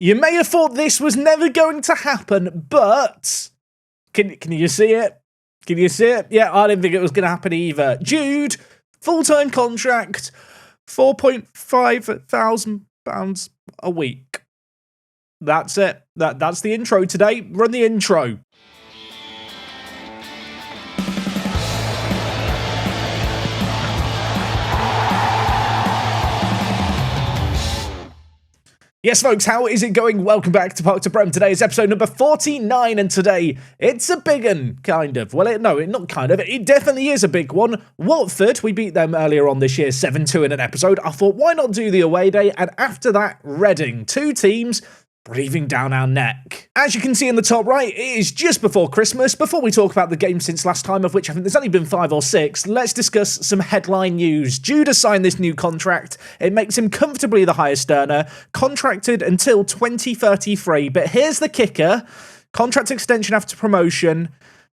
You may have thought this was never going to happen, but can you see it? Can you see it? Yeah, I didn't think it was going to happen either. Jude, full-time contract, £4,500 a week. That's it. That's the intro today. Run the intro. Yes, folks, how is it going? Welcome back to Park to Prem. Today is episode number 49, and today, it's a big one, kind of. Well, not kind of. It definitely is a big one. Watford, we beat them earlier on this year, 7-2 in an episode. I thought, why not do the away day? And after that, Reading. Two teams breathing down our neck. As you can see in the top right, it is just before Christmas. Before we talk about the game since last time, of which I think there's only been 5 or 6, let's discuss some headline news. Jude has signed this new contract. It makes him comfortably the highest earner, contracted until 2033. But here's the kicker. Contract extension after promotion,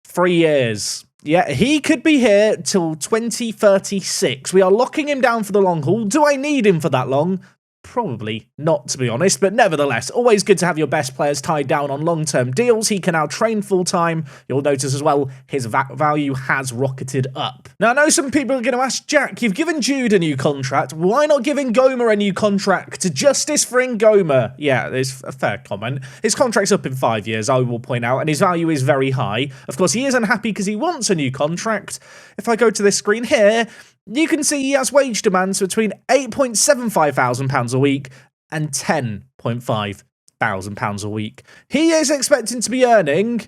3 years. Yeah, he could be here till 2036. We are locking him down for the long haul. Do I need him for that long? Probably not, to be honest, but nevertheless, always good to have your best players tied down on long-term deals. He can now train full-time. You'll notice as well, his value has rocketed up. Now, I know some people are going to ask, Jack, you've given Jude a new contract. Why not give Ngoma a new contract? Justice for Ngoma. Yeah, it's a fair comment. His contract's up in 5 years, I will point out, and his value is very high. Of course, he is unhappy because he wants a new contract. If I go to this screen here, you can see he has wage demands between £8,750 a week and £10,500 a week. He is expecting to be earning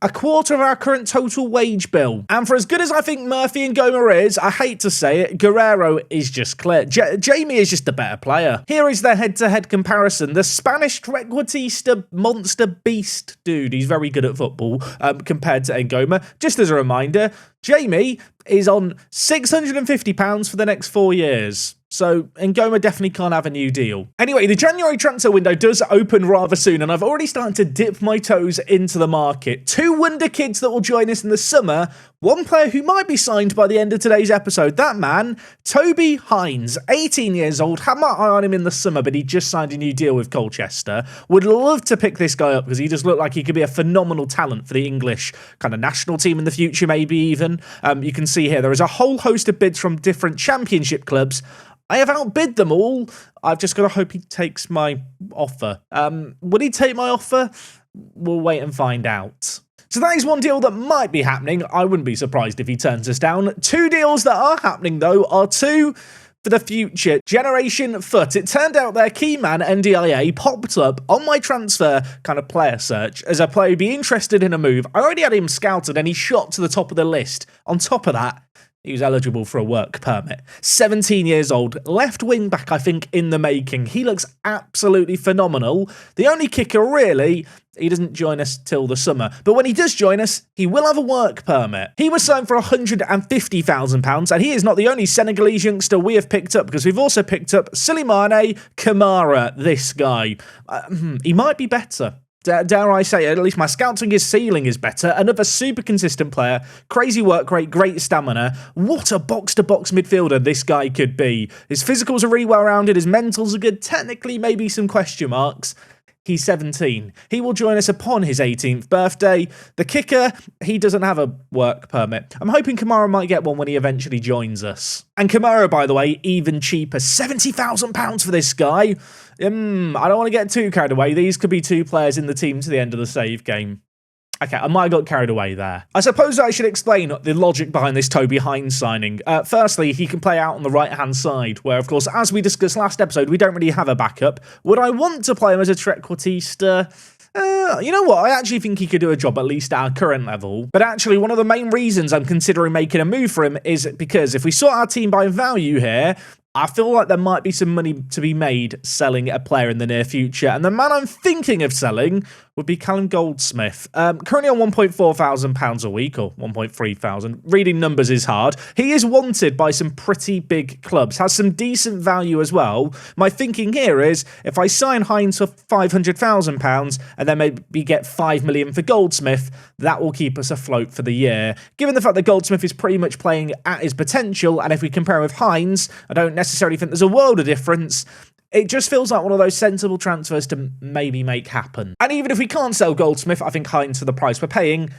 a quarter of our current total wage bill. And for as good as I think Murphy and Ngoma is, I hate to say it, Guerrero is just clear. Jamie is just a better player. Here is their head-to-head comparison. The Spanish trequartista monster beast dude. He's very good at football compared to Ngoma. Just as a reminder, Jamie is on £650 for the next 4 years. So Ngoma definitely can't have a new deal. Anyway, the January transfer window does open rather soon, and I've already started to dip my toes into the market. 2 WONDERKIDS that will join us in the summer. One player who might be signed by the end of today's episode. That man, Toby Hines, 18 years old. Had my eye on him in the summer, but he just signed a new deal with Colchester. Would love to pick this guy up because he just looked like he could be a phenomenal talent for the English kind of national team in the future, maybe even. You can see here there is a whole host of bids from different championship clubs. I have outbid them all. I've just got to hope he takes my offer. Would he take my offer? We'll wait and find out. So that is one deal that might be happening. I wouldn't be surprised if he turns us down. 2 deals that are happening, though, are 2 for the future. Generation Foot. It turned out their key man, NDIA, popped up on my transfer kind of player search as a player who'd be interested in a move. I already had him scouted and he shot to the top of the list. On top of that, he was eligible for a work permit. 17 years old, left wing back, I think, in the making. He looks absolutely phenomenal. The only kicker, really, he doesn't join us till the summer. But when he does join us, he will have a work permit. He was signed for £150,000, and he is not the only Senegalese youngster we have picked up, because we've also picked up Souleymane Kamara, this guy. He might be better. Dare I say, at least my scouting ceiling is better. Another super consistent player, crazy work rate, great stamina. What a box-to-box midfielder this guy could be. His physicals are really well-rounded, his mentals are good, technically maybe some question marks. He's 17. He will join us upon his 18th birthday. The kicker, he doesn't have a work permit. I'm hoping Kamara might get one when he eventually joins us. And Kamara, by the way, even cheaper. £70,000 for this guy. I don't want to get too carried away. These could be 2 players in the team to the end of the save game. Okay, I might have got carried away there. I suppose I should explain the logic behind this Toby Hines signing. Firstly, he can play out on the right-hand side, where, of course, as we discussed last episode, we don't really have a backup. Would I want to play him as a trequartista? You know what? I actually think he could do a job, at least at our current level. But actually, one of the main reasons I'm considering making a move for him is because if we sort our team by value here, I feel like there might be some money to be made selling a player in the near future. And the man I'm thinking of selling would be Callum Goldsmith. Currently on £1,400 a week, or £1,300. Reading numbers is hard. He is wanted by some pretty big clubs, has some decent value as well. My thinking here is, if I sign Hines for £500,000 and then maybe get $5 million for Goldsmith, that will keep us afloat for the year. Given the fact that Goldsmith is pretty much playing at his potential, and if we compare him with Hines, I don't necessarily think there's a world of difference. It just feels like one of those sensible transfers to maybe make happen. And even if we can't sell Goldsmith, I think Hines for the price we're paying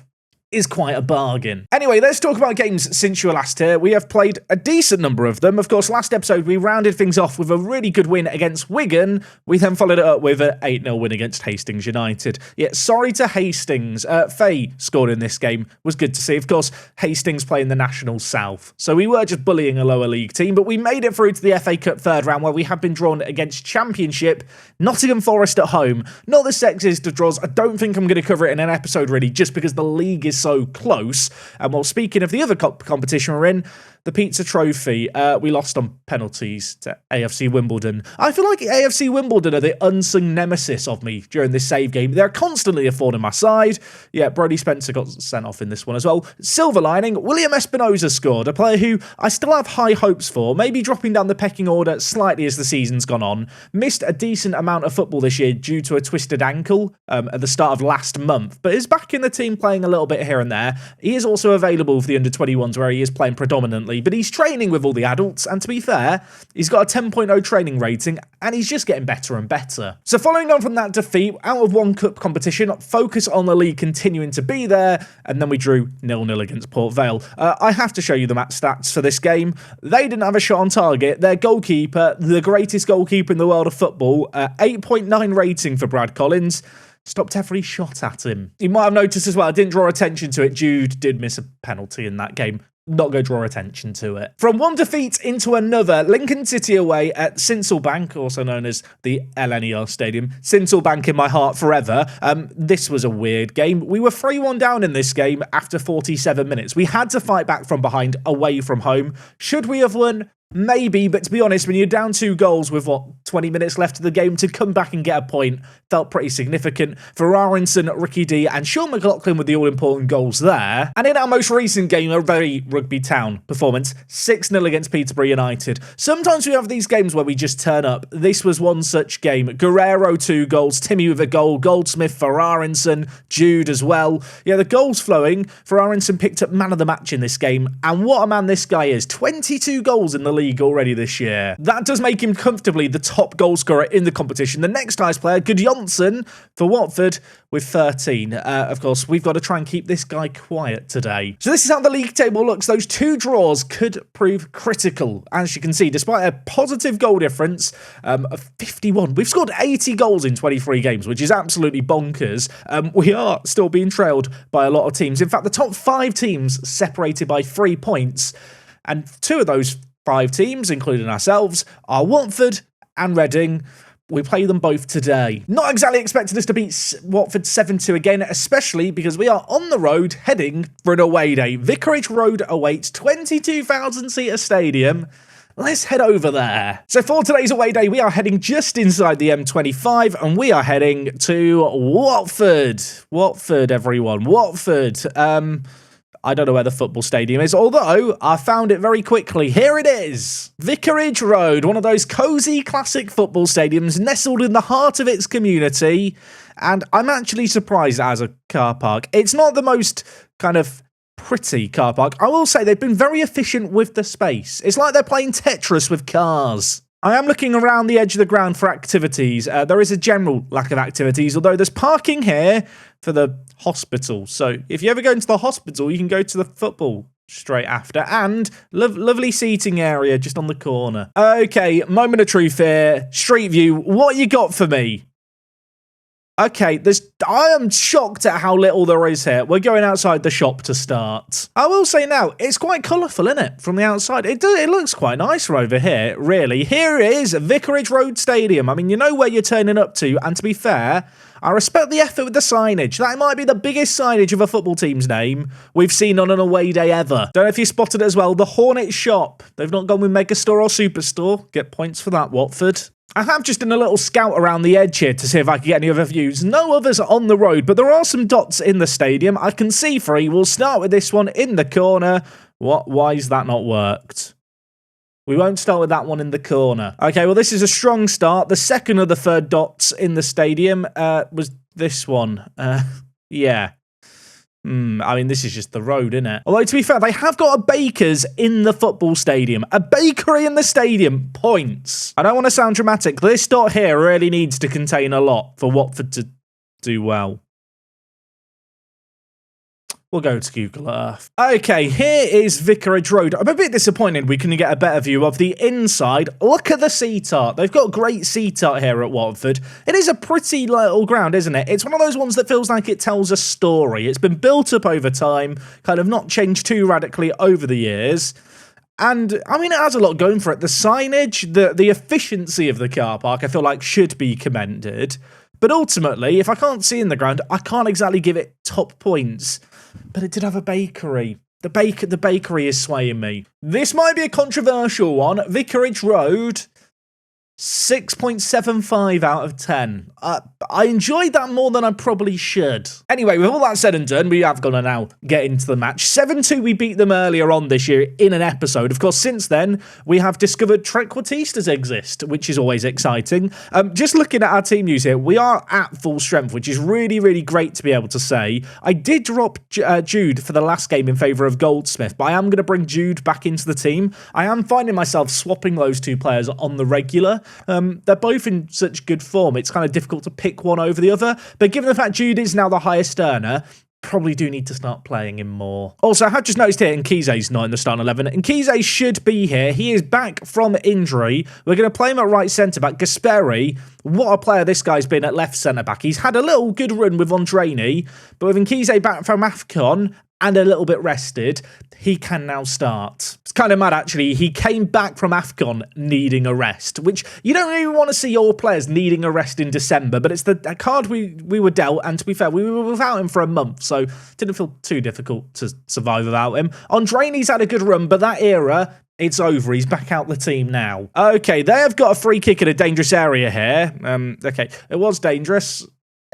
is quite a bargain. Anyway, let's talk about games since you were last here. We have played a decent number of them. Of course, last episode, we rounded things off with a really good win against Wigan. We then followed it up with an 8-0 win against Hastings United. Yeah, sorry to Hastings. Faye scored in this game. Was good to see. Of course, Hastings play in the National South. So we were just bullying a lower league team, but we made it through to the FA Cup third round where we have been drawn against Championship Nottingham Forest at home. Not the sexiest of draws. I don't think I'm going to cover it in an episode really, just because the league is so close. And while speaking of the other competition we're in, the Pizza Trophy, we lost on penalties to AFC Wimbledon. I feel like AFC Wimbledon are the unsung nemesis of me during this save game. They're constantly a thorn in my side. Yeah, Brody Spencer got sent off in this one as well. Silver lining, William Espinoza scored, a player who I still have high hopes for, maybe dropping down the pecking order slightly as the season's gone on. Missed a decent amount of football this year due to a twisted ankle at the start of last month, but is back in the team playing a little bit here and there. He is also available for the under-21s where he is playing predominantly, but he's training with all the adults, and to be fair, he's got a 10.0 training rating, and he's just getting better and better. So following on from that defeat, out of one cup competition, focus on the league continuing to be there, and then we drew 0-0 against Port Vale. I have to show you the match stats for this game. They didn't have a shot on target. Their goalkeeper, the greatest goalkeeper in the world of football, 8.9 rating for Brad Collins, stopped every shot at him. You might have noticed as well, I didn't draw attention to it. Jude did miss a penalty in that game. Not going to draw attention to it. From one defeat into another, Lincoln City away at Sincilbank, also known as the LNER Stadium. Sincilbank in my heart forever. This was a weird game. We were 3-1 down in this game after 47 minutes. We had to fight back from behind away from home. Should we have won? Maybe, but to be honest, when you're down 2 goals with, 20 minutes left of the game, to come back and get a point felt pretty significant. For Aronson, Ricky D and Sean McLaughlin with the all-important goals there. And in our most recent game, a very Rugby Town performance, 6-0 against Peterborough United. Sometimes we have these games where we just turn up. This was one such game. Guerrero 2 goals, Timmy with a goal, Goldsmith for Aronson, Jude as well. Yeah, the goals flowing. For Aronson picked up man of the match in this game, and what a man this guy is. 22 goals in the league already this year. That does make him comfortably the top goal scorer in the competition. The next highest player, Gudjonsson for Watford with 13. Of course, we've got to try and keep this guy quiet today. So this is how the league table looks. Those 2 draws could prove critical. As you can see, despite a positive goal difference of 51, we've scored 80 goals in 23 games, which is absolutely bonkers. We are still being trailed by a lot of teams. In fact, the top 5 teams separated by 3 points, and 2 of those 5 teams, including ourselves, are Watford and Reading. We play them both today. Not exactly expecting us to beat Watford 7-2 again, especially because we are on the road heading for an away day. Vicarage Road awaits, 22,000-seater stadium. Let's head over there. So for today's away day, we are heading just inside the M25, and we are heading to Watford. Watford, everyone. Watford. I don't know where the football stadium is, although I found it very quickly. Here it is. Vicarage Road, one of those cosy classic football stadiums nestled in the heart of its community. And I'm actually surprised it has a car park. It's not the most kind of pretty car park. I will say they've been very efficient with the space. It's like they're playing Tetris with cars. I am looking around the edge of the ground for activities. There is a general lack of activities, although there's parking here for the hospital. So if you ever go into the hospital, you can go to the football straight after. And lovely seating area just on the corner. Okay, moment of truth here. Street view, what you got for me? Okay, I am shocked at how little there is here. We're going outside the shop to start. I will say now, it's quite colourful, isn't it? From the outside. It looks quite nice from over here, really. Here is Vicarage Road Stadium. I mean, you know where you're turning up to, and to be fair, I respect the effort with the signage. That might be the biggest signage of a football team's name we've seen on an away day ever. Don't know if you spotted it as well. The Hornet Shop. They've not gone with Megastore or Superstore. Get points for that, Watford. I have just done a little scout around the edge here to see if I can get any other views. No others on the road, but there are some dots in the stadium. I can see 3. We'll start with this one in the corner. Why has that not worked? We won't start with that one in the corner. Okay, well, this is a strong start. The second of the 3rd dots in the stadium was this one. Yeah. I mean, this is just the road, isn't it? Although, to be fair, they have got a baker's in the football stadium. A bakery in the stadium. Points. I don't want to sound dramatic. This dot here really needs to contain a lot for Watford to do well. We'll go to Google Earth. Okay, here is Vicarage Road. I'm a bit disappointed we couldn't get a better view of the inside. Look at the seat art. They've got great seat art here at Watford. It is a pretty little ground, isn't it? It's one of those ones that feels like it tells a story. It's been built up over time, kind of not changed too radically over the years. And, I mean, it has a lot going for it. The signage, the efficiency of the car park, I feel like should be commended. But ultimately, if I can't see in the ground, I can't exactly give it top points. But it did have a bakery. The bakery is swaying me. This might be a controversial one. Vicarage Road, 6.75 out of 10. I enjoyed that more than I probably should. Anyway, with all that said and done, we have got to now get into the match. 7-2, we beat them earlier on this year in an episode. Of course, since then, we have discovered trequartistas exist, which is always exciting. Just looking at our team news here, we are at full strength, which is really, really great to be able to say. I did drop Jude for the last game in favour of Goldsmith, but I am going to bring Jude back into the team. I am finding myself swapping those two players on the regular. They're both in such good form, it's kind of difficult to pick one over the other. But given the fact Jude is now the highest earner, probably do need to start playing him more. Also, I have just noticed here Nkize's not in the starting 11. Nkize should be here. He is back from injury. We're going to play him at right centre-back. Gasperi, what a player this guy's been at left centre-back. He's had a little good run with Ondrejny, but with Nkize back from AFCON and a little bit rested, he can now start. It's kind of mad, actually. He came back from AFCON needing a rest, which you don't really want to see all players needing a rest in December, but it's the card we were dealt, and to be fair, we were without him for a month, so it didn't feel too difficult to survive without him. Ondrejny's had a good run, but that era, it's over. He's back out the team now. Okay, they have got a free kick in a dangerous area here. Okay, it was dangerous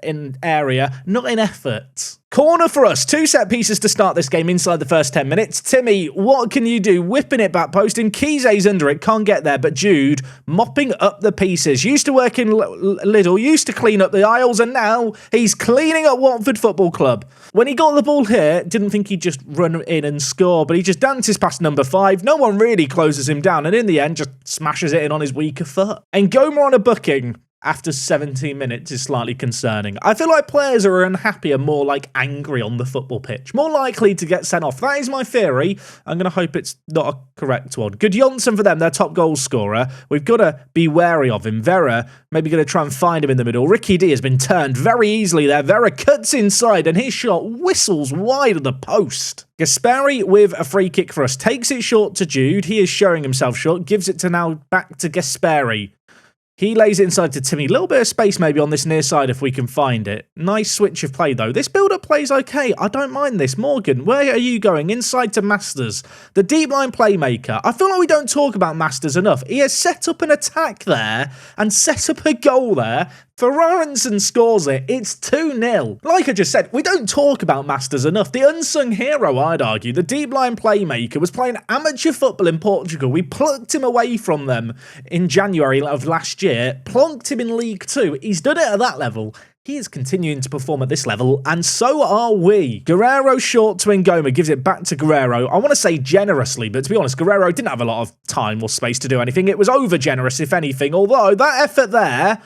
in area, not in effort. Corner for us. 2 set pieces to start this game inside the first 10 minutes. Timmy, what can you do? Whipping it back post. Nkize's under it. Can't get there. But Jude mopping up the pieces. Used to work in Lidl. Used to clean up the aisles. And now he's cleaning up Watford Football Club. When he got the ball here, didn't think he'd just run in and score. But he just dances past number 5. No one really closes him down. And in the end, just smashes it in on his weaker foot. And Goma on a booking after 17 minutes is slightly concerning. I feel like players are unhappy and more like angry on the football pitch. More likely to get sent off. That is my theory. I'm going to hope it's not a correct one. Good Johnson for them, their top goal scorer. We've got to be wary of him. Vera, maybe going to try and find him in the middle. Ricky D has been turned very easily there. Vera cuts inside and his shot whistles wide of the post. Gasperi with a free kick for us. Takes it short to Jude. He is showing himself short. Gives it to now back to Gasperi. He lays it inside to Timmy. A little bit of space maybe on this near side if we can find it. Nice switch of play though. This build-up plays okay. I don't mind this. Morgan, where are you going? Inside to Masters. The deep line playmaker. I feel like we don't talk about Masters enough. He has set up an attack there and set up a goal there. Ferrarinson scores it. It's 2-0. Like I just said, we don't talk about Masters enough. The unsung hero, I'd argue. The deep line playmaker was playing amateur football in Portugal. We plucked him away from them in January of last year. Plonked him in League 2. He's done it at that level. He is continuing to perform at this level, and so are we. Guerrero short to Ngoma, gives it back to Guerrero. I want to say generously, but to be honest, Guerrero didn't have a lot of time or space to do anything. It was over-generous, if anything, although that effort there,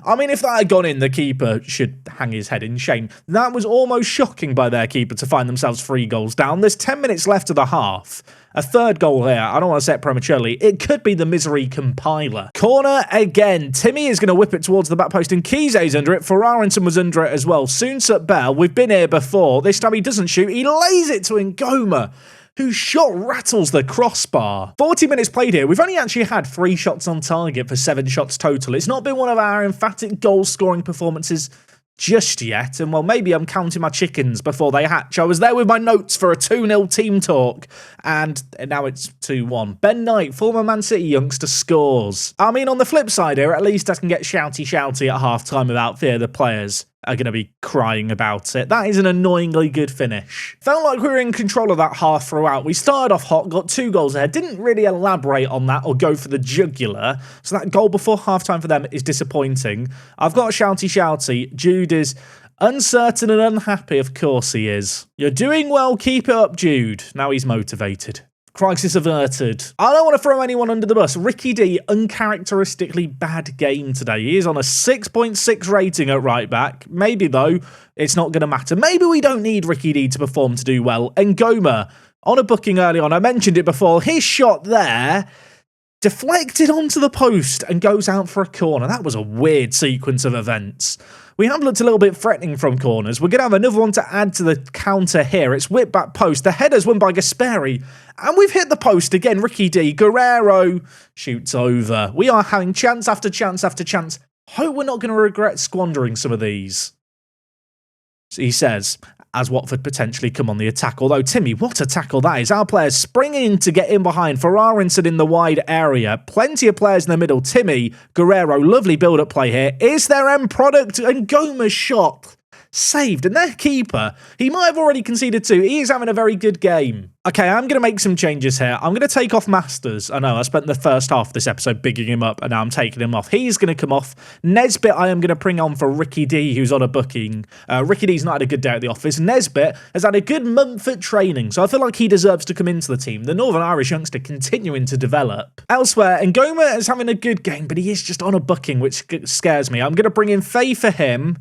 I mean, if that had gone in, the keeper should hang his head in shame. That was almost shocking by their keeper to find themselves 3 goals down. There's 10 minutes left of the half. A third goal here. I don't want to say it prematurely. It could be the misery compiler. Corner again. Timmy is going to whip it towards the back post. And Nkize's under it. Ferrarinson was under it as well. Soonsup Bell. We've been here before. This time he doesn't shoot. He lays it to Ngoma, whose shot rattles the crossbar. 40 minutes played here. We've only actually had 3 shots on target for 7 shots total. It's not been one of our emphatic goal-scoring performances just yet. And, well, maybe I'm counting my chickens before they hatch. I was there with my notes for a 2-0 team talk, and now it's 2-1. Ben Knight, former Man City youngster, scores. I mean, on the flip side here, at least I can get shouty at half-time without fear the players are going to be crying about it. That is an annoyingly good finish. Felt like we were in control of that half throughout. We started off hot, got 2 goals ahead, didn't really elaborate on that or go for the jugular, so that goal before halftime for them is disappointing. I've got a shouty. Jude is Uncertain and unhappy, of course he is. You're doing well, keep it up, Jude. Now he's motivated. Crisis averted. I don't want to throw anyone under the bus. Ricky D, uncharacteristically bad game today. He is on a 6.6 rating at right back. Maybe, though, it's not going to matter. Maybe we don't need Ricky D to perform to do well. And Goma, on a booking early on, I mentioned it before, his shot there deflected onto the post and goes out for a corner. That was a weird sequence of events. We have looked a little bit threatening from corners. We're going to have another one to add to the counter here. It's whipped back post. The header's won by Gasperi. And we've hit the post again. Ricky D. Guerrero shoots over. We are having chance after chance after chance. Hope we're not going to regret squandering some of these. He says, as Watford potentially come on the attack. Although, Timmy, what a tackle that is. Our players springing in to get in behind. Ferrarinson in the wide area. Plenty of players in the middle. Timmy, Guerrero, lovely build-up play here. Is their end product? And Goma's shot saved. And their keeper, he might have already conceded too. He is having a very good game. Okay, I'm going to make some changes here. I'm going to take off Masters. I know, I spent the first half of this episode bigging him up, and now I'm taking him off. He's going to come off. Nesbitt, I am going to bring on for Ricky D, who's on a booking. Ricky D's not had a good day at the office. Nesbitt has had a good month at training, so I feel like he deserves to come into the team. The Northern Irish youngster continuing to develop. Elsewhere, Ngoma is having a good game, but he is just on a booking, which scares me. I'm going to bring in Faye for him.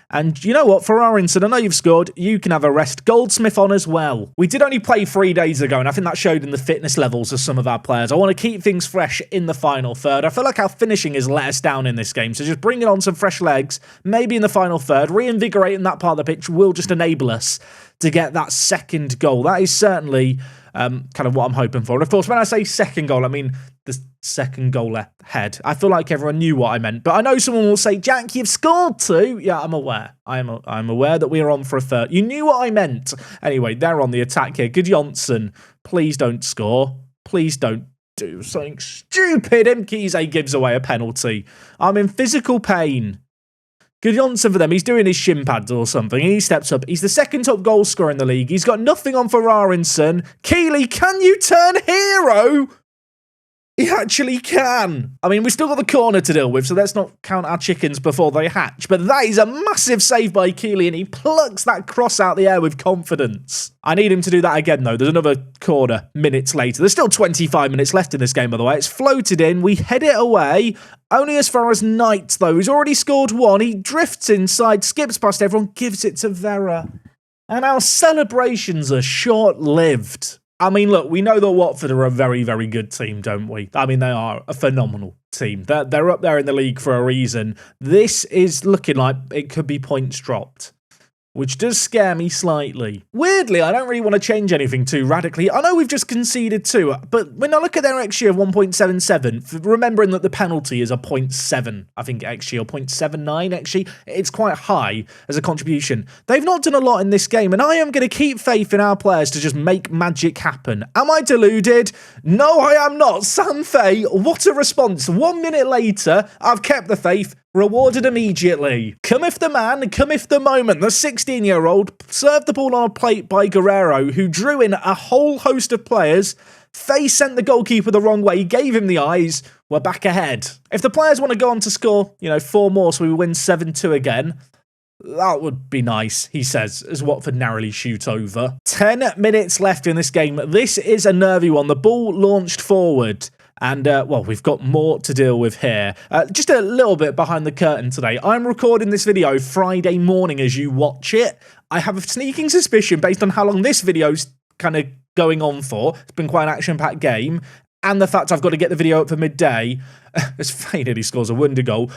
And you know what, Ferrarinson, I know you've scored, you can have a rest. Goldsmith on as well. We did only play 3 days ago, and I think that showed in the fitness levels of some of our players. I want to keep things fresh in the final third. I feel like our finishing has let us down in this game, so just bringing on some fresh legs, maybe in the final third, reinvigorating that part of the pitch will just enable us to get that second goal. That is certainly kind of what I'm hoping for. And of course, when I say second goal, I mean the second goal ahead. I feel like everyone knew what I meant, but I know someone will say, Jack, you've scored two. Yeah, I'm aware. I'm aware that we are on for a third. You knew what I meant. Anyway, they're on the attack here. Good Johnson, please don't score. Please don't do something stupid. Mkize gives away a penalty. I'm in physical pain. Good Johnson for them. He's doing his shin pads or something. He steps up. He's the second top goal scorer in the league. He's got nothing on Ferrarinson. Keeley, can you turn hero? He actually can. I mean, we still got the corner to deal with, so let's not count our chickens before they hatch. But that is a massive save by Keeley, and he plucks that cross out the air with confidence. I need him to do that again, though. There's another corner minutes later. There's still 25 minutes left in this game, by the way. It's floated in. We head it away. Only as far as Knight, though. He's already scored one. He drifts inside, skips past everyone, gives it to Vera. And our celebrations are short-lived. I mean, look, we know that Watford are a very, very good team, don't we? I mean, they are a phenomenal team. They're up there in the league for a reason. This is looking like it could be points dropped, which does scare me slightly. Weirdly, I don't really want to change anything too radically. I know we've just conceded two, but when I look at their XG of 1.77, remembering that the penalty is a 0.7, I think, XG, or 0.79 XG, it's quite high as a contribution. They've not done a lot in this game, and I am going to keep faith in our players to just make magic happen. Am I deluded? No, I am not. Sam Fay, what a response. 1 minute later, I've kept the faith. Rewarded immediately. Cometh the man, cometh the moment. The 16-year-old served the ball on a plate by Guerrero, who drew in a whole host of players. Faye sent the goalkeeper the wrong way, gave him the eyes. We're back ahead. If the players want to go on to score, 4 more so we win 7-2 again, that would be nice, he says, as Watford narrowly shoot over. 10 minutes left in this game. This is a nervy one. The ball launched forward. And, well, we've got more to deal with here. Just a little bit behind the curtain today. I'm recording this video Friday morning as you watch it. I have a sneaking suspicion, based on how long this video's kind of going on for, it's been quite an action-packed game, and the fact I've got to get the video up for midday, as Faye nearly scores a wonder goal,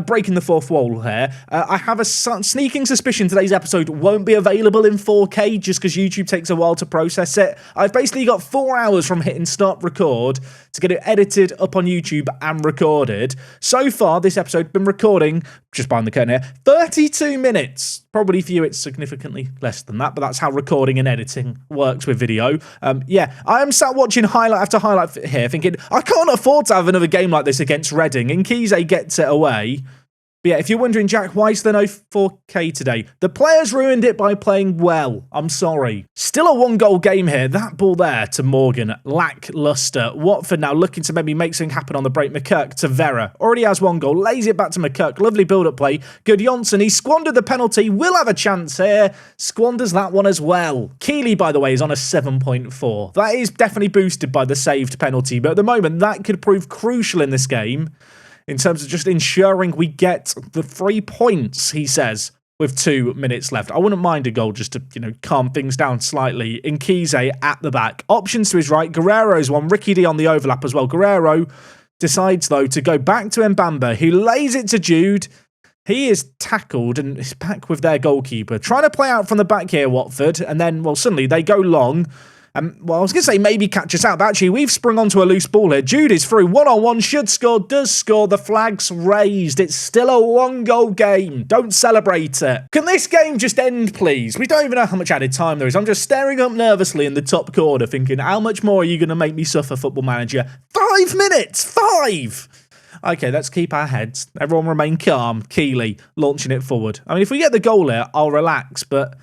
breaking the fourth wall here. I have a sneaking suspicion today's episode won't be available in 4K just because YouTube takes a while to process it. I've basically got 4 hours from hitting start record to get it edited up on YouTube and recorded. So far, this episode's been recording, just behind the curtain here, 32 minutes. Probably for you, it's significantly less than that, but that's how recording and editing works with video. Yeah, I am sat watching highlight after highlight here thinking, I can't afford to have another game like this against Reading. Nkize gets it away. But yeah, if you're wondering, Jack, why is there no 4K today? The players ruined it by playing well. I'm sorry. Still a 1-goal game here. That ball there to Morgan, lackluster. Watford now looking to maybe make something happen on the break. McKirk to Vera. Already has 1 goal. Lays it back to McKirk. Lovely build-up play. Good Johnson. He squandered the penalty. Will have a chance here. Squanders that one as well. Keeley, by the way, is on a 7.4. That is definitely boosted by the saved penalty. But at the moment, that could prove crucial in this game, in terms of just ensuring we get the 3 points, he says, with 2 minutes left. I wouldn't mind a goal just to, calm things down slightly. Nkeze at the back. Options to his right. Guerrero's one. Ricky D on the overlap as well. Guerrero decides, though, to go back to Mbamba, who lays it to Jude. He is tackled and is back with their goalkeeper. Trying to play out from the back here, Watford. And then, well, suddenly they go long. I was going to say maybe catch us out, but actually we've sprung onto a loose ball here. Jude is through, 1-on-1, should score, does score, the flag's raised. It's still a 1-goal game. Don't celebrate it. Can this game just end, please? We don't even know how much added time there is. I'm just staring up nervously in the top corner thinking, how much more are you going to make me suffer, Football Manager? 5 minutes! 5! Okay, let's keep our heads. Everyone remain calm. Keeley launching it forward. I mean, if we get the goal here, I'll relax, but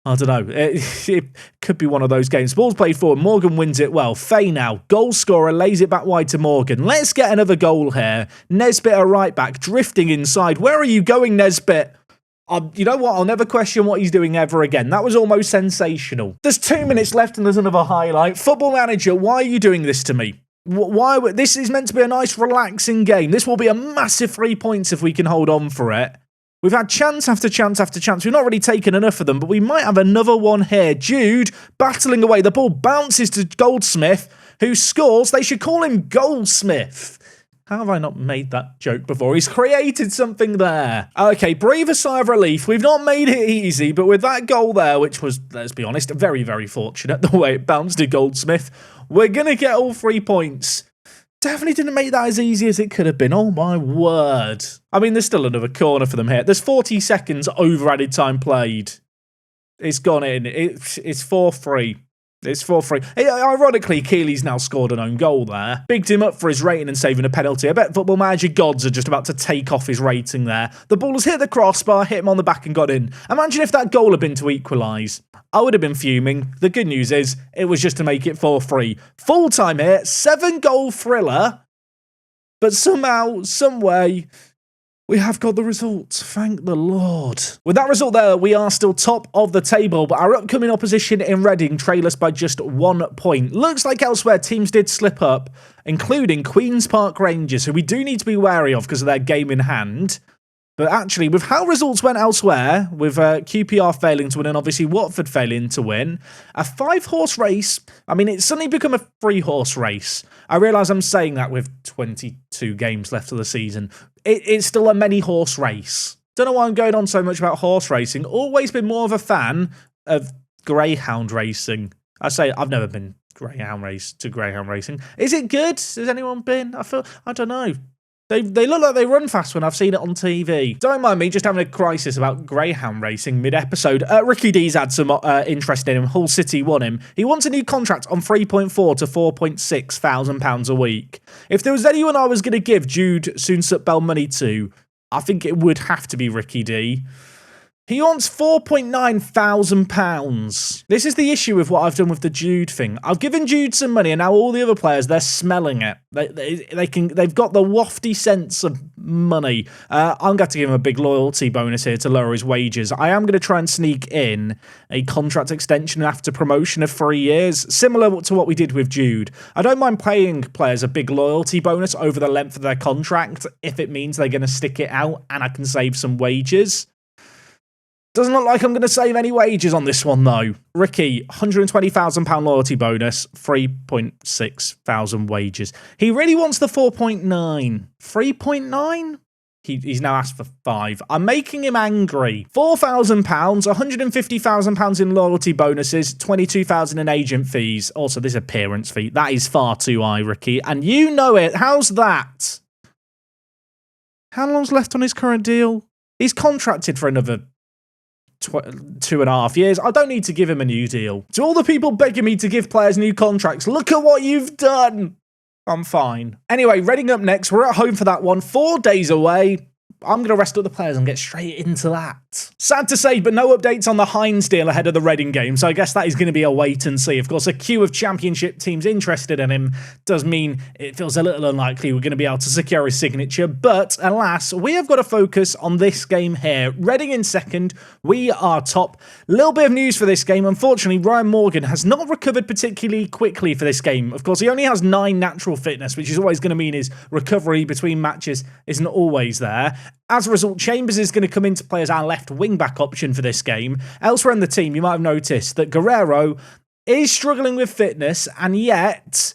I don't know. It could be one of those games. Ball's played forward. Morgan wins it well. Faye now. Goal scorer lays it back wide to Morgan. Let's get another goal here. Nesbitt a right back. Drifting inside. Where are you going, Nesbitt? You know what? I'll never question what he's doing ever again. That was almost sensational. There's 2 minutes left and there's another highlight. Football Manager, why are you doing this to me? Why? This is meant to be a nice, relaxing game. This will be a massive 3 points if we can hold on for it. We've had chance after chance after chance. We've not really taken enough of them, but we might have another one here. Jude battling away. The ball bounces to Goldsmith, who scores. They should call him Goldsmith. How have I not made that joke before? He's created something there. Okay, breathe a sigh of relief. We've not made it easy, but with that goal there, which was, let's be honest, very, very fortunate, the way it bounced to Goldsmith, we're going to get all 3 points. Definitely didn't make that as easy as it could have been. Oh, my word. I mean, there's still another corner for them here. There's 40 seconds over added time played. It's gone in. It's 4-3. It's 4-3. Ironically, Keeley's now scored an own goal there. Bigged him up for his rating and saving a penalty. I bet Football Manager gods are just about to take off his rating there. The ball has hit the crossbar, hit him on the back and got in. Imagine if that goal had been to equalise. I would have been fuming. The good news is, it was just to make it 4-3. Full time here, 7-goal thriller. But somehow, someway, we have got the result. Thank the Lord. With that result there, we are still top of the table, but our upcoming opposition in Reading trail us by just 1 point. Looks like elsewhere teams did slip up, including Queen's Park Rangers, who we do need to be wary of because of their game in hand. But actually, with how results went elsewhere, with QPR failing to win and obviously Watford failing to win, a 5-horse race, I mean, it's suddenly become a 3-horse race. I realise I'm saying that with 22 games left of the season. It's still a many-horse race. Don't know why I'm going on so much about horse racing. Always been more of a fan of greyhound racing. I say I've never been greyhound racing. Is it good? Has anyone been? I don't know. They look like they run fast when I've seen it on TV. Don't mind me just having a crisis about greyhound racing mid-episode. Ricky D's had some interest in him. Hull City won him. He wants a new contract on £3.4 to £4.6 thousand a week. If there was anyone I was going to give Jude Soonsup-Bell money to, I think it would have to be Ricky D. He wants £4.9 thousand. This is the issue with what I've done with the Jude thing. I've given Jude some money, and now all the other players, they're smelling it. They've got the wafty sense of money. I'm going to give him a big loyalty bonus here to lower his wages. I am going to try and sneak in a contract extension after promotion of 3 years, similar to what we did with Jude. I don't mind paying players a big loyalty bonus over the length of their contract if it means they're going to stick it out and I can save some wages. Doesn't look like I'm going to save any wages on this one, though. Ricky, £120,000 loyalty bonus, 3.6 thousand wages. He really wants the 4.9. 3.9? He's now asked for 5. I'm making him angry. £4,000, £150,000 in loyalty bonuses, £22,000 in agent fees. Also, this appearance fee. That is far too high, Ricky. And you know it. How's that? How long's left on his current deal? He's contracted for another 2.5 years. I don't need to give him a new deal. To all the people begging me to give players new contracts, look at what you've done. I'm fine. Anyway, Reading up next. We're at home for that one. 4 days away. I'm going to rest up the players and get straight into that. Sad to say, but no updates on the Hines deal ahead of the Reading game, so I guess that is going to be a wait and see. Of course, a queue of championship teams interested in him does mean it feels a little unlikely we're going to be able to secure his signature, but alas, we have got to focus on this game here. Reading in second, we are top. Little bit of news for this game. Unfortunately, Ryan Morgan has not recovered particularly quickly for this game. Of course, he only has 9 natural fitness, which is always going to mean his recovery between matches isn't always there. As a result, Chambers is going to come into play as our left wing-back option for this game. Elsewhere in the team, you might have noticed that Guerrero is struggling with fitness, and yet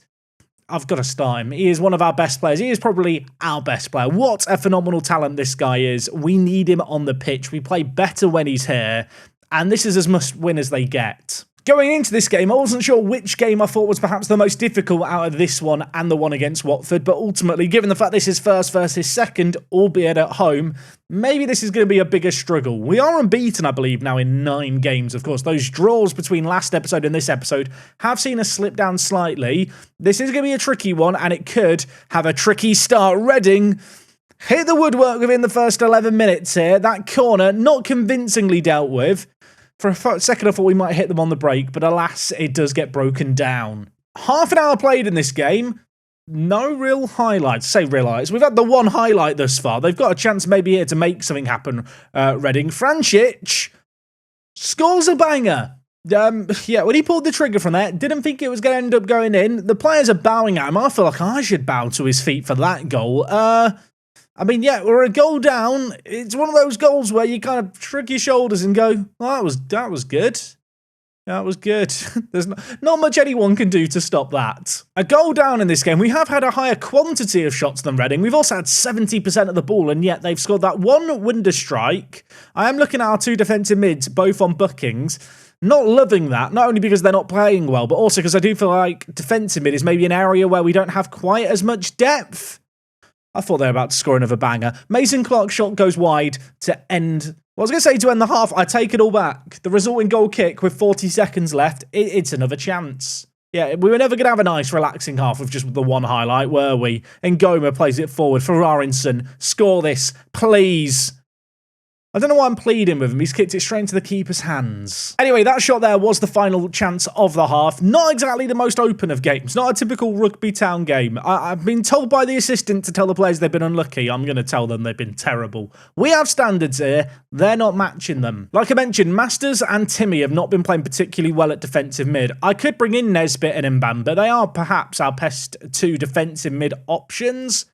I've got to start him. He is one of our best players. He is probably our best player. What a phenomenal talent this guy is. We need him on the pitch. We play better when he's here, and this is as must win as they get. Going into this game, I wasn't sure which game I thought was perhaps the most difficult out of this one and the one against Watford, but ultimately, given the fact this is first versus second, albeit at home, maybe this is going to be a bigger struggle. We are unbeaten, I believe, now in 9 games. Of course, those draws between last episode and this episode have seen us slip down slightly. This is going to be a tricky one, and it could have a tricky start. Reading hit the woodwork within the first 11 minutes here. That corner, not convincingly dealt with. For a second, I thought we might hit them on the break, but alas, it does get broken down. Half an hour played in this game. No real highlights. Say real highlights. We've had the one highlight thus far. They've got a chance maybe here to make something happen, Reading. Francic scores a banger. Yeah, when he pulled the trigger from there, didn't think it was going to end up going in. The players are bowing at him. I feel like I should bow to his feet for that goal. I mean, yeah, we're a goal down. It's one of those goals where you kind of shrug your shoulders and go, well, that was good. That was good. There's not much anyone can do to stop that. A goal down in this game. We have had a higher quantity of shots than Reading. We've also had 70% of the ball, and yet they've scored that one wonder strike. I am looking at our 2 defensive mids, both on bookings. Not loving that, not only because they're not playing well, but also because I do feel like defensive mid is maybe an area where we don't have quite as much depth. I thought they were about to score another banger. Mason Clark's shot goes wide to end. Well, I was going to say to end the half. I take it all back. The resulting goal kick with 40 seconds left, it's another chance. Yeah, we were never going to have a nice, relaxing half with just the one highlight, were we? And Goma plays it forward for Aronson. Score this, please. I don't know why I'm pleading with him. He's kicked it straight into the keeper's hands. Anyway, that shot there was the final chance of the half. Not exactly the most open of games. Not a typical rugby town game. I've been told by the assistant to tell the players they've been unlucky. I'm going to tell them they've been terrible. We have standards here. They're not matching them. Like I mentioned, Masters and Timmy have not been playing particularly well at defensive mid. I could bring in Nesbitt and Mbamba. They are perhaps our best 2 defensive mid options.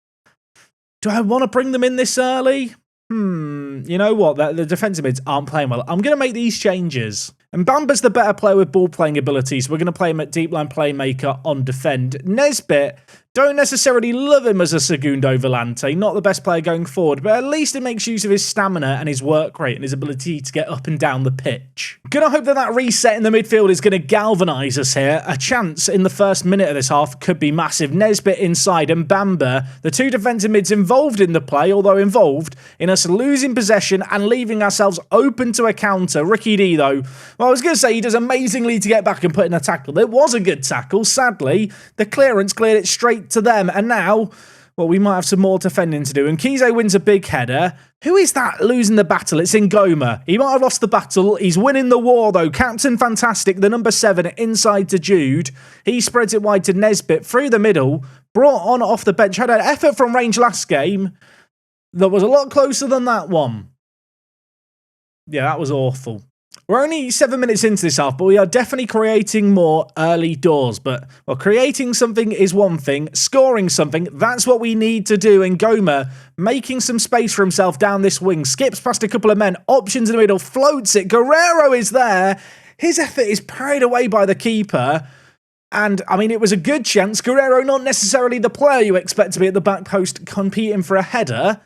Do I want to bring them in this early? You know what? The defensive mids aren't playing well. I'm going to make these changes. And Bamba's the better player with ball-playing abilities. We're going to play him at deep line playmaker on defend. Nesbitt, don't necessarily love him as a Segundo Volante. Not the best player going forward, but at least it makes use of his stamina and his work rate and his ability to get up and down the pitch. Gonna hope that reset in the midfield is going to galvanise us here. A chance in the first minute of this half could be massive. Nesbitt inside and Bamba, the 2 defensive mids involved in the play, although involved in us losing possession and leaving ourselves open to a counter. Ricky D, though, well, I was going to say he does amazingly to get back and put in a tackle. It was a good tackle. Sadly, the clearance cleared it straight to them. And now, well, we might have some more defending to do. And Kize wins a big header. Who is that losing the battle? It's Ngoma. He might have lost the battle. He's winning the war, though. Captain Fantastic, the number 7, inside to Jude. He spreads it wide to Nesbitt through the middle. Brought on off the bench. Had an effort from range last game that was a lot closer than that one. Yeah, that was awful. We're only 7 minutes into this half, but we are definitely creating more early doors. But, well, creating something is one thing. Scoring something, that's what we need to do. And Goma making some space for himself down this wing. Skips past a couple of men. Options in the middle. Floats it. Guerrero is there. His effort is parried away by the keeper. And, I mean, it was a good chance. Guerrero, not necessarily the player you expect to be at the back post competing for a header.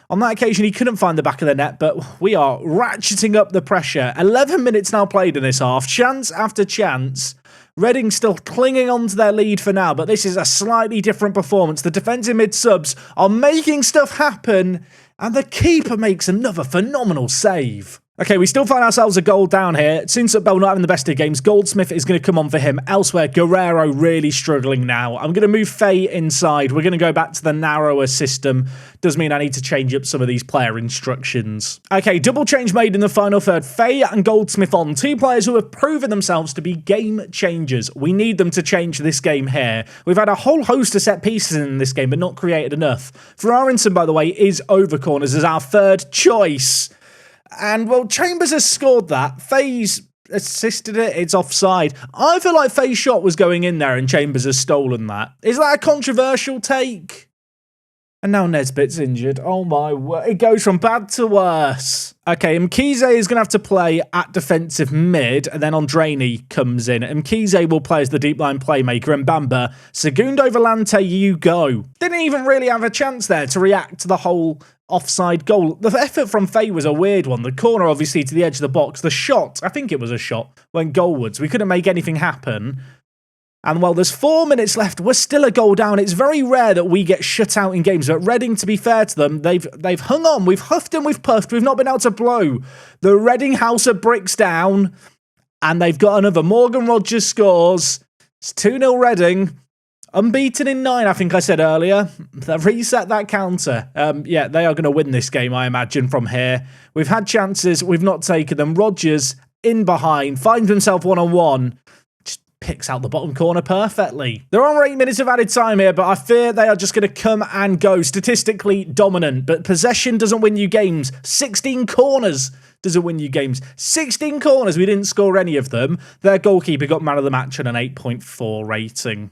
On that occasion, he couldn't find the back of the net, but we are ratcheting up the pressure. 11 minutes now played in this half. Chance after chance. Reading still clinging on to their lead for now, but this is a slightly different performance. The defensive mid-subs are making stuff happen, and the keeper makes another phenomenal save. Okay, we still find ourselves a goal down here. Since Bell not having the best of games, Goldsmith is going to come on for him. Elsewhere, Guerrero really struggling now. I'm going to move Faye inside. We're going to go back to the narrower system. Does mean I need to change up some of these player instructions. Okay, double change made in the final third. Faye and Goldsmith on. Two players who have proven themselves to be game changers. We need them to change this game here. We've had a whole host of set pieces in this game, but not created enough. Ferrarinson, by the way, is over corners as our third choice. And, well, Chambers has scored that. Faye's assisted it. It's offside. I feel like Faye's shot was going in there and Chambers has stolen that. Is that a controversial take? And now Nesbitt's injured. Oh, my word. It goes from bad to worse. Okay, Mkize is going to have to play at defensive mid, and then Andreni comes in. Mkize will play as the deep line playmaker, and Bamba, Segundo Volante, you go. Didn't even really have a chance there to react to the whole offside goal. The effort from Faye was a weird one. The corner, obviously, to the edge of the box. The shot, I think it was a shot, went goalwards. We couldn't make anything happen. And while there's 4 minutes left, we're still a goal down. It's very rare that we get shut out in games. But Reading, to be fair to them, they've hung on. We've huffed and we've puffed. We've not been able to blow the Reading house of bricks down. And they've got another. Morgan Rogers scores. It's 2-0 Reading. Unbeaten in 9, I think I said earlier. They've reset that counter. Yeah, they are going to win this game, I imagine, from here. We've had chances. We've not taken them. Rogers in behind. Finds himself one-on-one. Picks out the bottom corner perfectly. There are 8 minutes of added time here, but I fear they are just going to come and go. Statistically dominant, but possession doesn't win you games. 16 corners doesn't win you games. 16 corners, we didn't score any of them. Their goalkeeper got man of the match at an 8.4 rating.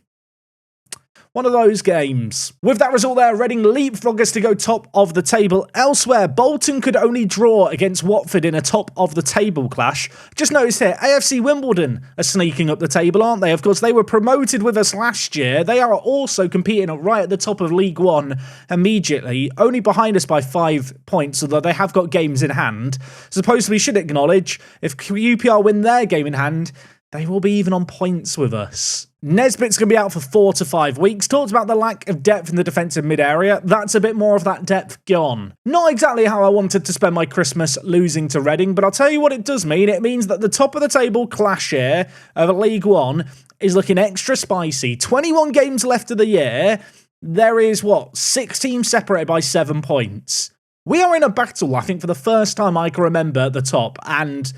One of those games. With that result there, Reading leapfrog us to go top of the table. Elsewhere, Bolton could only draw against Watford in a top of the table clash. Just notice here, AFC Wimbledon are sneaking up the table, aren't they? Of course, they were promoted with us last year. They are also competing right at the top of League One immediately, only behind us by 5 points, although they have got games in hand. Suppose we should acknowledge, if UPR win their game in hand, they will be even on points with us. Nesbitt's going to be out for 4 to 5 weeks. Talked about the lack of depth in the defensive mid area. That's a bit more of that depth gone. Not exactly how I wanted to spend my Christmas losing to Reading, but I'll tell you what it does mean. It means that the top of the table clash here of League One is looking extra spicy. 21 games left of the year. There is, 6 teams separated by 7 points. We are in a battle, I think, for the first time I can remember at the top, and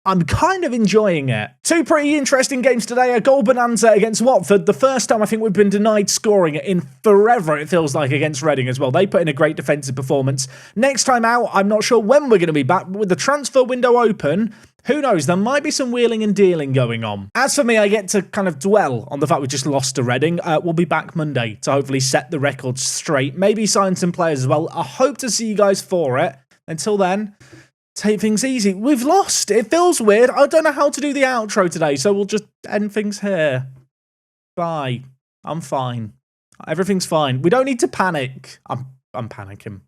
I'm kind of enjoying it. 2 pretty interesting games today. A goal bonanza against Watford. The first time I think we've been denied scoring in forever, it feels like, against Reading as well. They put in a great defensive performance. Next time out, I'm not sure when we're going to be back, but with the transfer window open, who knows? There might be some wheeling and dealing going on. As for me, I get to kind of dwell on the fact we just lost to Reading. We'll be back Monday to hopefully set the record straight. Maybe sign some players as well. I hope to see you guys for it. Until then, take things easy. We've lost. It feels weird. I don't know how to do the outro today, so we'll just end things here. Bye. I'm fine. Everything's fine. We don't need to panic. I'm panicking.